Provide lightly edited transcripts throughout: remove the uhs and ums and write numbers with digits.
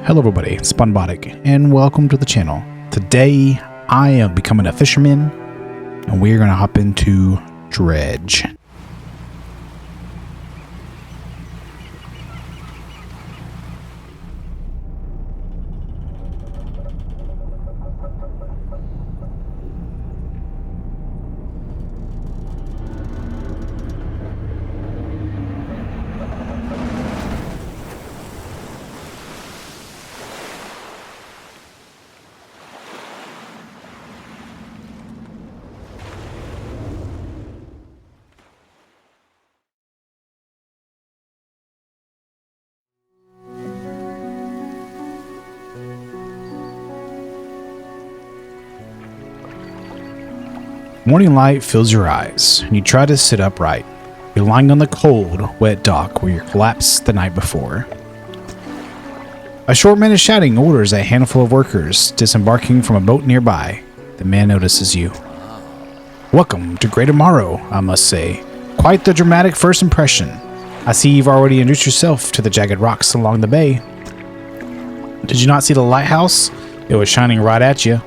Hello everybody, it's Spunbotic, and welcome to the channel. Today, I am becoming a fisherman, and we're going to hop into Dredge. Morning light fills your eyes, and you try to sit upright. You're lying on the cold, wet dock where you collapsed the night before. A short man is shouting orders at a handful of workers disembarking from a boat nearby. The man notices you. Welcome to Great Tomorrow, I must say. Quite the dramatic first impression. I see you've already introduced yourself to the jagged rocks along the bay. Did you not see the lighthouse? It was shining right at you.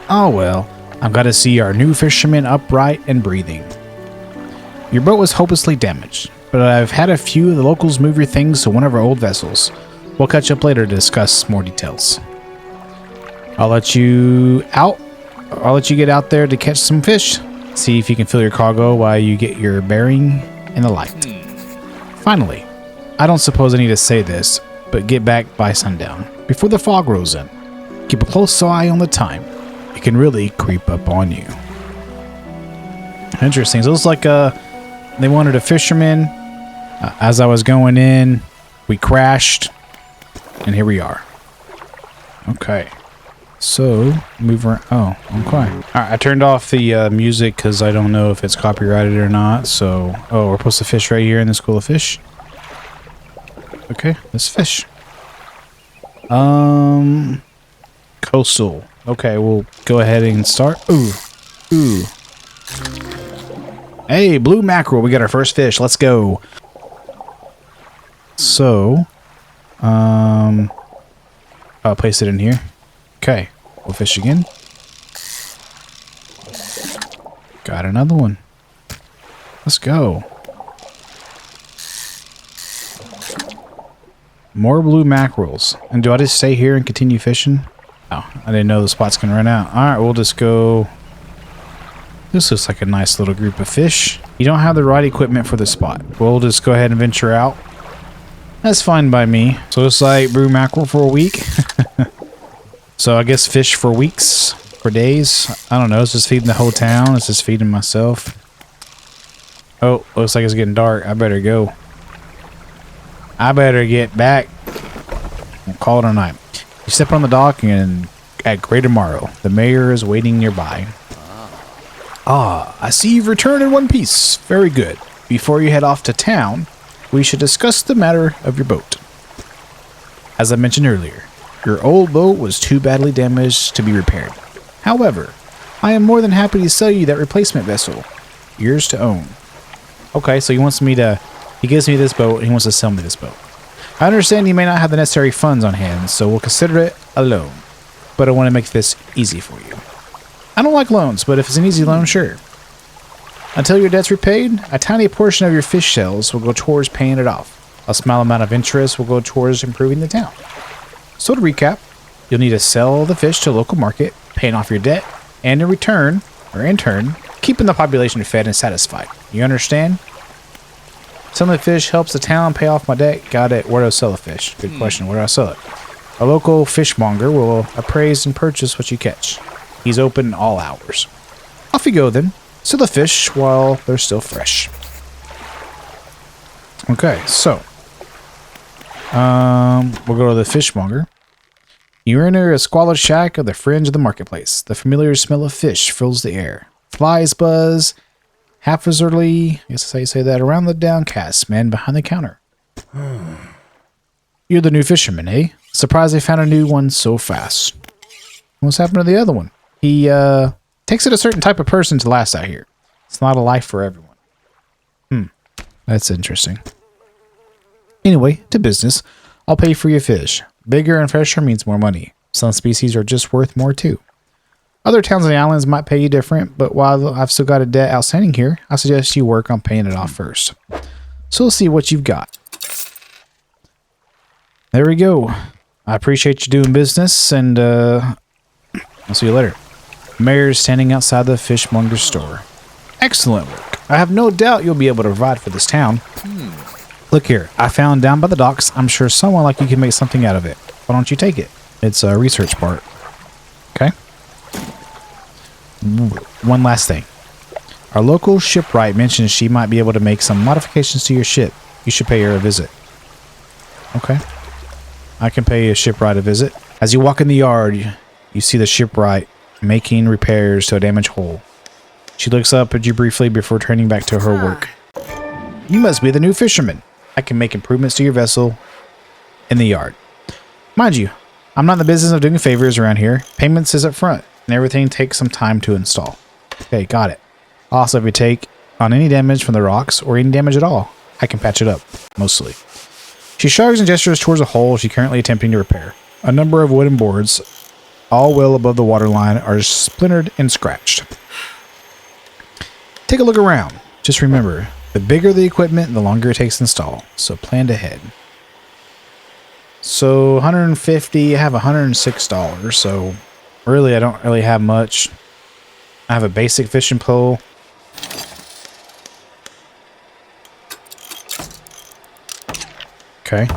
Oh well. I'm glad to see our new fisherman upright and breathing. Your boat was hopelessly damaged, but I've had a few of the locals move your things to one of our old vessels. We'll catch up later to discuss more details. I'll let you get out there to catch some fish. See if you can fill your cargo while you get your bearing in the light. Finally, I don't suppose I need to say this, but get back by sundown, before the fog rolls in. Keep a close eye on the time. It can really creep up on you. Interesting. So it looks like they wanted a fisherman. As I was going in, we crashed, and here we are. Okay. So, move around. Oh, okay. Alright, I turned off the music because I don't know if it's copyrighted or not. So, oh, we're supposed to fish right here in this school of fish. Okay, let's fish. Coastal. Okay, we'll go ahead and start. Ooh. Hey, blue mackerel. We got our first fish. Let's go. So, I'll place it in here. Okay, we'll fish again. Got another one. Let's go. More blue mackerels. And do I just stay here and continue fishing? Oh, I didn't know the spot's gonna run out. Alright, we'll just go. This looks like a nice little group of fish. You don't have the right equipment for the spot. We'll just go ahead and venture out. That's fine by me. So it's like blue mackerel for a week. So I guess fish for weeks, for days. I don't know. It's just feeding the whole town. It's just feeding myself. Oh, looks like it's getting dark. I better go. I better get back. We'll call it a night. You step on the dock and at Great Tomorrow. The mayor is waiting nearby. Ah, I see you've returned in one piece. Very good. Before you head off to town, we should discuss the matter of your boat. As I mentioned earlier, your old boat was too badly damaged to be repaired. However, I am more than happy to sell you that replacement vessel. Yours to own. Okay, so he gives me this boat and he wants to sell me this boat. I understand you may not have the necessary funds on hand, so we'll consider it a loan. But I want to make this easy for you. I don't like loans, but if it's an easy loan, sure. Until your debt's repaid, a tiny portion of your fish sales will go towards paying it off. A small amount of interest will go towards improving the town. So to recap, you'll need to sell the fish to a local market, paying off your debt, and in turn, keeping the population fed and satisfied. You understand? Selling the fish helps the town pay off my debt. Got it. Where do I sell the fish? Good question. Where do I sell it? A local fishmonger will appraise and purchase what you catch. He's open all hours. Off you go then. Sell the fish while they're still fresh. Okay, so we'll go to the fishmonger. You enter a squalid shack at the fringe of the marketplace. The familiar smell of fish fills the air. Flies buzz. Haphazardly, I guess that's how you say that, around the downcast man behind the counter. You're the new fisherman, eh? Surprised they found a new one so fast. What's happened to the other one? He takes it a certain type of person to last out here. It's not a life for everyone. That's interesting. Anyway, to business. I'll pay for your fish. Bigger and fresher means more money. Some species are just worth more too. Other towns on the islands might pay you different, but while I've still got a debt outstanding here, I suggest you work on paying it off first. So we'll see what you've got. There we go. I appreciate you doing business, and I'll see you later. Mayor's standing outside the fishmonger's store. Excellent work. I have no doubt you'll be able to provide for this town. Look here, I found down by the docks. I'm sure someone like you can make something out of it. Why don't you take it? It's a research part. Okay. One last thing. Our local shipwright mentioned she might be able to make some modifications to your ship. You should pay her a visit. Okay. I can pay a shipwright a visit. As you walk in the yard, you see the shipwright making repairs to a damaged hull. She looks up at you briefly before turning back to her work. You must be the new fisherman. I can make improvements to your vessel in the yard. Mind you, I'm not in the business of doing favors around here. Payments is up front, and everything takes some time to install. Okay, got it. Also, if you take on any damage from the rocks, or any damage at all, I can patch it up, mostly. She shrugs and gestures towards a hole she's currently attempting to repair. A number of wooden boards, all well above the waterline, are splintered and scratched. Take a look around. Just remember, the bigger the equipment, the longer it takes to install. So plan ahead. So 150, I have $106. So really, I don't really have much. I have a basic fishing pole. Okay.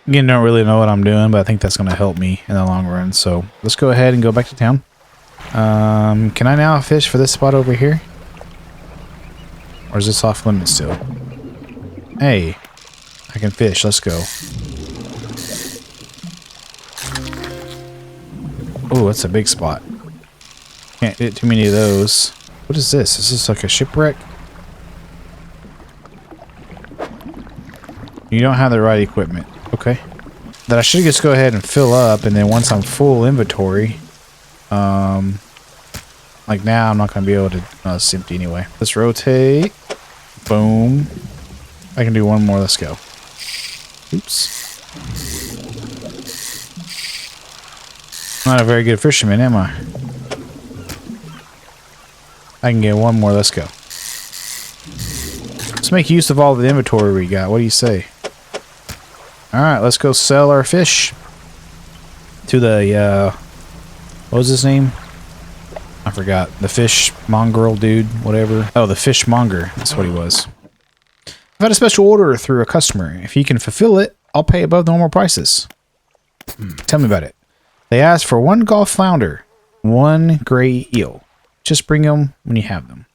Again, don't really know what I'm doing, but I think that's going to help me in the long run. So let's go ahead and go back to town. Can I now fish for this spot over here? Or is this off limits still? Hey, I can fish. Let's go. Oh, that's a big spot. Can't get too many of those. What is this? Is this like a shipwreck? You don't have the right equipment. Okay. Then I should just go ahead and fill up, and then once I'm full inventory, like now I'm not going to be able to, it's empty anyway. Let's rotate. Boom. I can do one more. Let's go. Oops. Not a very good fisherman, am I? I can get one more. Let's go. Let's make use of all the inventory we got. What do you say? Alright, let's go sell our fish to the, what was his name? I forgot. The fishmonger dude, whatever. Oh, the fishmonger. That's what he was. I've had a special order through a customer. If he can fulfill it, I'll pay above normal prices. Tell me about it. They asked for 1 Gulf flounder, 1 gray eel. Just bring them when you have them.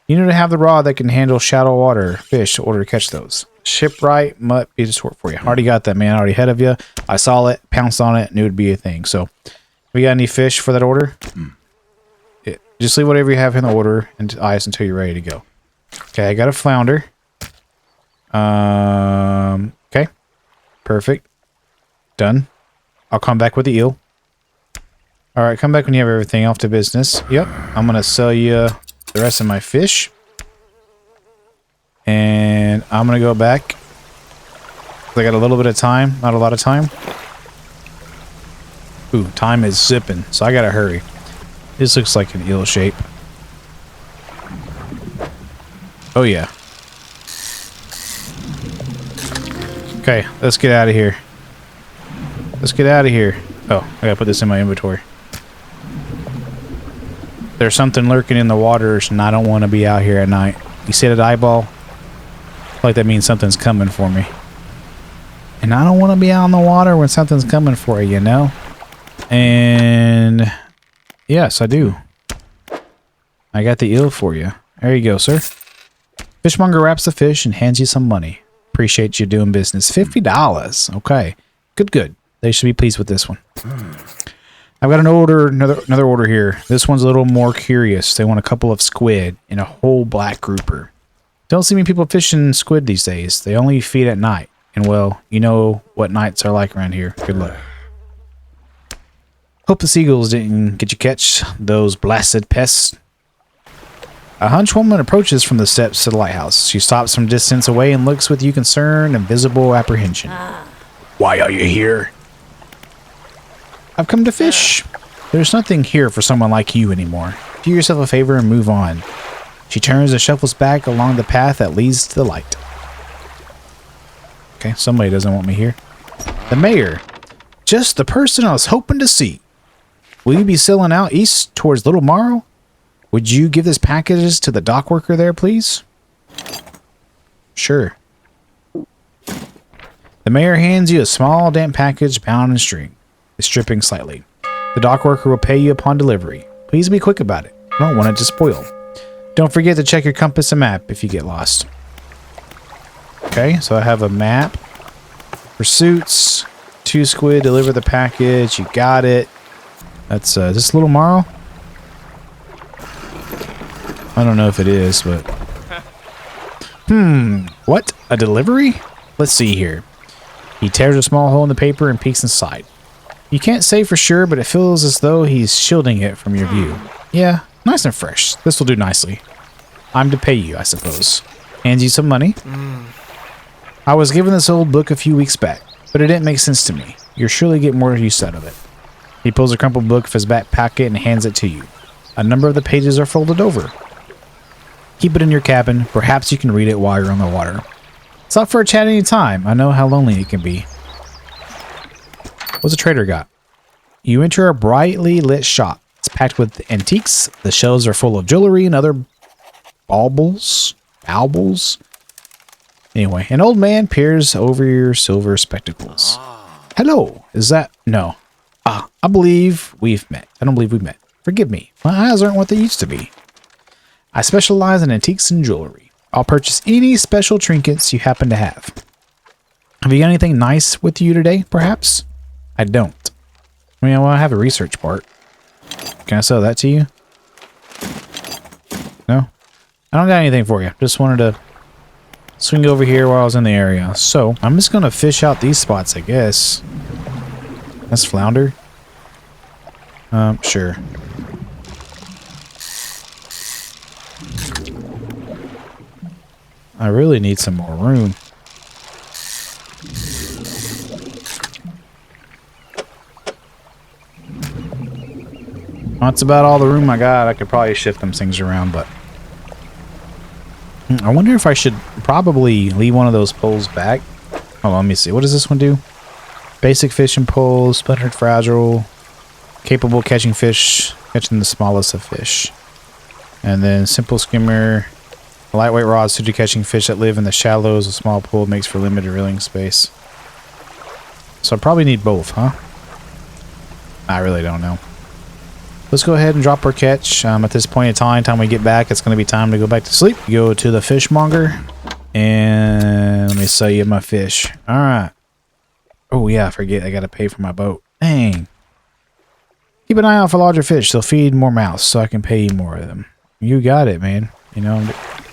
You need to have the rod that can handle shallow water fish in order to catch those. Shipwright might be the sort for you. Already got that, man. Already ahead of you. I saw it, pounced on it, knew it'd be a thing. So, we got any fish for that order? Just leave whatever you have in the order and ice until you're ready to go. Okay, I got a flounder. Okay. Perfect. Done. I'll come back with the eel. Alright, come back when you have everything off to business. Yep. I'm going to sell you the rest of my fish. And I'm going to go back. I got a little bit of time. Not a lot of time. Ooh, time is zipping. So I got to hurry. This looks like an eel shape. Oh, yeah. Okay, let's get out of here. Let's get out of here. Oh, I gotta put this in my inventory. There's something lurking in the waters, and I don't want to be out here at night. You see that eyeball? I feel like that means something's coming for me. And I don't want to be out in the water when something's coming for you, you know? And yes, I do. I got the eel for you. There you go, sir. Fishmonger wraps the fish and hands you some money. Appreciate you doing business. $50. Okay. Good, good. They should be pleased with this one. I've got another order here. This one's a little more curious. They want a couple of squid and a whole black grouper. Don't see many people fishing squid these days. They only feed at night. And well, you know what nights are like around here. Good luck. Hope the seagulls didn't get you catch those blasted pests. A hunchwoman approaches from the steps to the lighthouse. She stops from distance away and looks with you concern and visible apprehension. Why are you here? I've come to fish. There's nothing here for someone like you anymore. Do yourself a favor and move on. She turns and shuffles back along the path that leads to the light. Okay, somebody doesn't want me here. The mayor. Just the person I was hoping to see. Will you be sailing out east towards Little Morrow? Would you give this package to the dock worker there, please? Sure. The mayor hands you a small, damp package bound in string. It's dripping slightly. The dock worker will pay you upon delivery. Please be quick about it. I don't want it to spoil. Don't forget to check your compass and map if you get lost. Okay, so I have a map. Pursuits. 2 squid, deliver the package. You got it. That's, is this Little Morrow? I don't know if it is, but... What? A delivery? Let's see here. He tears a small hole in the paper and peeks inside. You can't say for sure, but it feels as though he's shielding it from your view. Yeah, nice and fresh. This will do nicely. I'm to pay you, I suppose. Hands you some money. I was given this old book a few weeks back, but it didn't make sense to me. You'll surely get more use out of it. He pulls a crumpled book from his back pocket and hands it to you. A number of the pages are folded over. Keep it in your cabin. Perhaps you can read it while you're on the water. It's up for a chat any time. I know how lonely it can be. What's the trader got? You enter a brightly lit shop. It's packed with antiques. The shelves are full of jewelry and other baubles. Anyway, an old man peers over your silver spectacles. Hello, is that... No. I believe we've met. I don't believe we've met. Forgive me. My eyes aren't what they used to be. I specialize in antiques and jewelry. I'll purchase any special trinkets you happen to have. Have you got anything nice with you today, perhaps? I don't. I mean, well, I have a research part. Can I sell that to you? No? I don't got anything for you. Just wanted to swing over here while I was in the area. So, I'm just going to fish out these spots, I guess. That's flounder. Sure. I really need some more room. That's about all the room I got. I could probably shift them things around, but... I wonder if I should probably leave one of those poles back. Oh, let me see. What does this one do? Basic fishing pole, splintered fragile, capable catching fish, catching the smallest of fish. And then simple skimmer, a lightweight rod suited to catching fish that live in the shallows. A small pool makes for limited reeling space. So I probably need both, huh? I really don't know. Let's go ahead and drop our catch. At this point in time we get back, it's going to be time to go back to sleep. Go to the fishmonger. And let me sell you my fish. Alright. Oh yeah, I forget. I got to pay for my boat. Dang. Keep an eye out for larger fish. They'll feed more mouths, so I can pay you more of them. You got it, man. You know,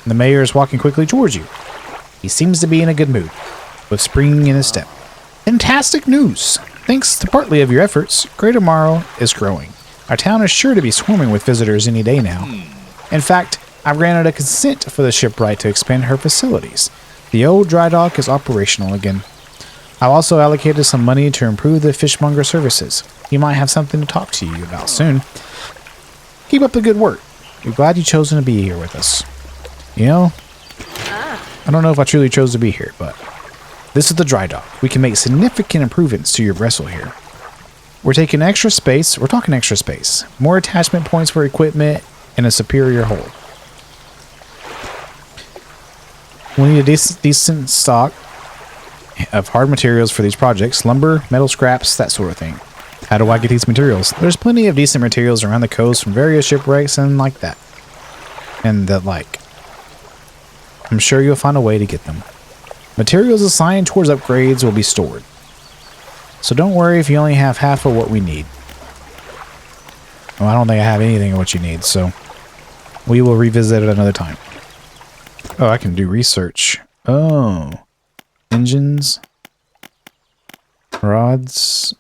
the mayor is walking quickly towards you. He seems to be in a good mood, with spring in his step. Fantastic news! Thanks to partly of your efforts, Greater Morrow is growing. Our town is sure to be swarming with visitors any day now. In fact, I've granted a consent for the shipwright to expand her facilities. The old dry dock is operational again. I've also allocated some money to improve the fishmonger services. He might have something to talk to you about soon. Keep up the good work. We're glad you've chosen to be here with us. You know, I don't know if I truly chose to be here, but this is the dry dock. We can make significant improvements to your vessel here. We're taking extra space. We're talking extra space. More attachment points for equipment and a superior hold. We need a decent stock of hard materials for these projects. Lumber, metal scraps, that sort of thing. How do I get these materials? There's plenty of decent materials around the coast from various shipwrecks and like that. And the like. I'm sure you'll find a way to get them. Materials assigned towards upgrades will be stored. So don't worry if you only have half of what we need. Well, I don't think I have anything of what you need, so we will revisit it another time. Oh, I can do research. Oh. Engines. Rods.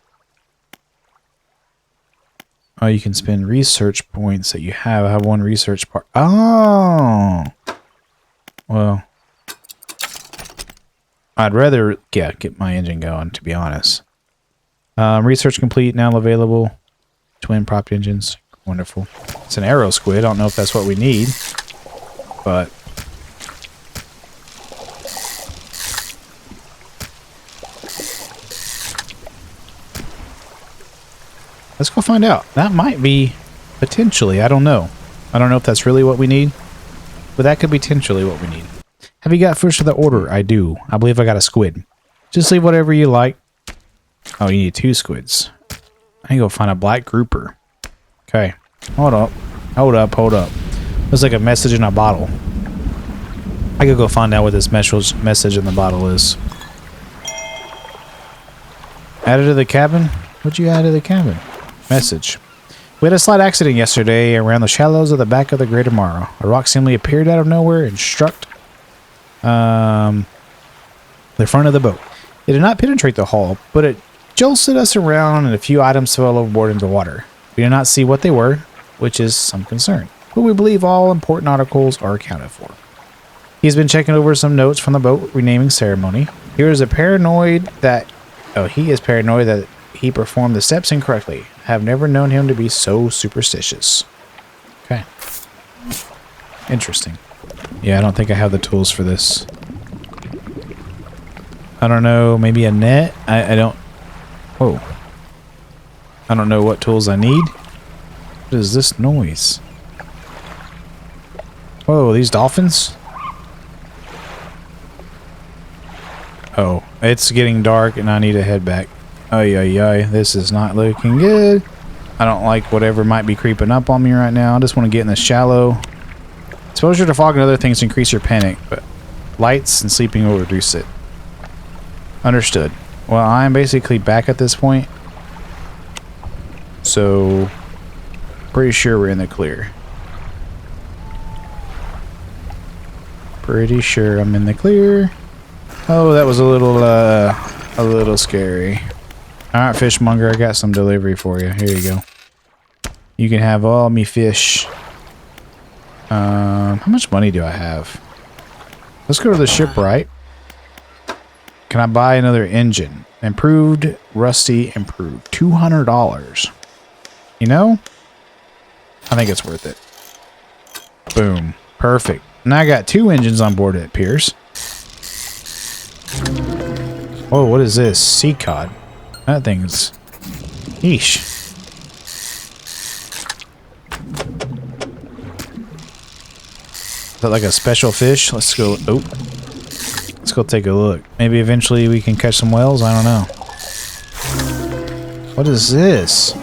Oh, you can spend research points that you have. I have one research part. Oh! Well. I'd rather, yeah, get my engine going, to be honest. Research complete, now available. Twin prop engines. Wonderful. It's an arrow squid. I don't know if that's what we need, but let's go find out. That might be potentially, I don't know. I don't know if that's really what we need, but that could be potentially what we need. Have you got fish of the order? I do. I believe I got a squid. Just leave whatever you like. Oh, you need 2 squids. I need to go find a black grouper. Okay. Hold up. Hold up. Hold up. There's like a message in a bottle. I could go find out what this message in the bottle is. Added to the cabin? What'd you add to the cabin? Message. We had a slight accident yesterday around the shallows of the back of the Greater Morrow. A rock seemingly appeared out of nowhere and struck the front of the boat. It did not penetrate the hull, but it jolted us around and a few items fell overboard into the water. We did not see what they were, which is some concern, but we believe all important articles are accounted for. He's been checking over some notes from the boat renaming ceremony. He is paranoid that he performed the steps incorrectly. Have never known him to be so superstitious. Okay. Interesting. Yeah, I don't think I have the tools for this. I don't know, maybe a net? I don't... Whoa. I don't know what tools I need. What is this noise? Whoa, these dolphins? Oh, it's getting dark and I need to head back. Ay, this is not looking good. I don't like whatever might be creeping up on me right now. I just want to get in the shallow. Exposure to fog and other things increase your panic, but lights and sleeping will reduce it. Understood. Well, I'm basically back at this point. So, pretty sure we're in the clear. Pretty sure I'm in the clear. Oh, that was a little scary. Alright, fishmonger, I got some delivery for you. Here you go. You can have all me fish. How much money do I have? Let's go to the shipwright. Can I buy another engine? Improved, rusty, improved. $200. You know? I think it's worth it. Boom. Perfect. Now I got 2 engines on board, it appears. Oh, what is this? Sea cod. That thing's... Yeesh. Is that like a special fish? Let's go... Oh. Let's go take a look. Maybe eventually we can catch some whales? I don't know. What is this?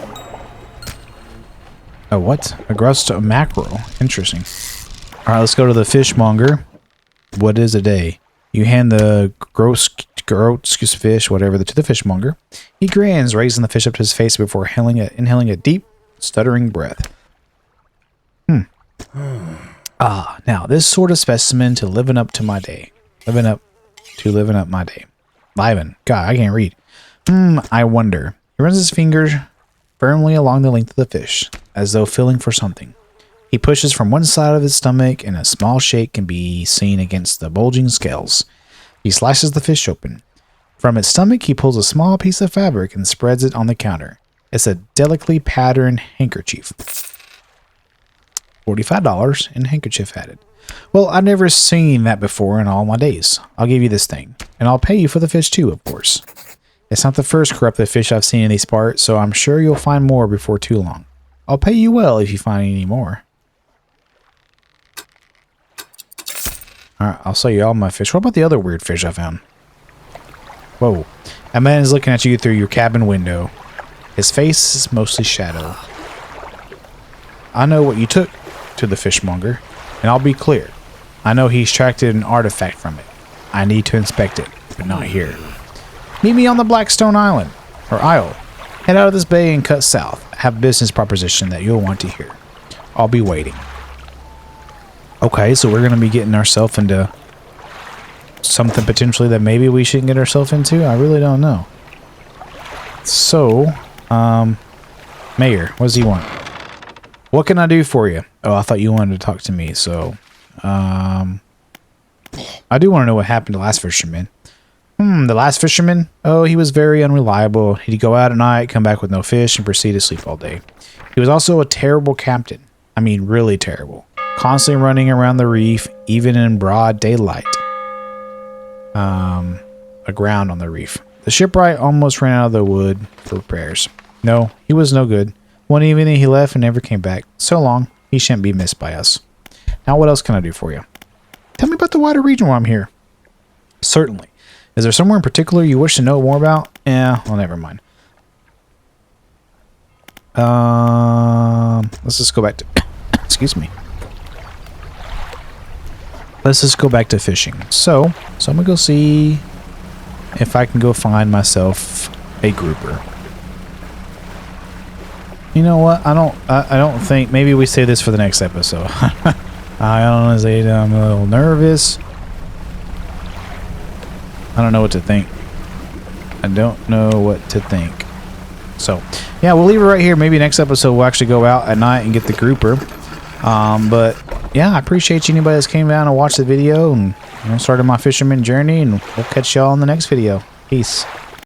Oh, what? A gross mackerel. Interesting. Alright, let's go to the fishmonger. What is a day? You hand the gross fish, whatever, to the fishmonger. He grins, raising the fish up to his face before inhaling a deep, stuttering breath. Now, this sort of specimen to living up my day. God, I can't read. I wonder. He runs his fingers firmly along the length of the fish, as though feeling for something. He pushes from one side of his stomach, and a small shake can be seen against the bulging scales. He slices the fish open. From its stomach, he pulls a small piece of fabric and spreads it on the counter. It's a delicately patterned handkerchief. $45 and handkerchief added. Well, I've never seen that before in all my days. I'll give you this thing, and I'll pay you for the fish too, of course. It's not the first corrupted fish I've seen in these parts, so I'm sure you'll find more before too long. I'll pay you well if you find any more. Alright, I'll sell you all my fish. What about the other weird fish I found? Whoa. A man is looking at you through your cabin window. His face is mostly shadow. I know what you took to the fishmonger, and I'll be clear. I know he extracted an artifact from it. I need to inspect it, but not here. Meet me on the Blackstone Island, or Isle. Head out of this bay and cut south. Have a business proposition that you'll want to hear. I'll be waiting. Okay, so we're going to be getting ourselves into something potentially that maybe we shouldn't get ourselves into. I really don't know. So, Mayor, what does he want? What can I do for you? Oh, I thought you wanted to talk to me, so... I do want to know what happened to last fisherman. The last fisherman? Oh, he was very unreliable. He'd go out at night, come back with no fish, and proceed to sleep all day. He was also a terrible captain. I mean, really terrible. Constantly running around the reef, even in broad daylight. Aground on the reef. The shipwright almost ran out of the wood for repairs. No, he was no good. One evening he left and never came back. So long, he shan't be missed by us. Now what else can I do for you? Tell me about the wider region while I'm here. Certainly. Is there somewhere in particular you wish to know more about? Yeah, well, never mind. Let's just go back to... excuse me. Let's just go back to fishing. So I'm gonna go see if I can go find myself a grouper. You know what? I don't think... Maybe we say this for the next episode. I honestly, I'm a little nervous. I don't know what to think. I don't know what to think. So, yeah, we'll leave it right here. Maybe next episode we'll actually go out at night and get the grouper. But, yeah, I appreciate anybody that's came down and watched the video and started my fisherman journey. And we'll catch y'all in the next video. Peace.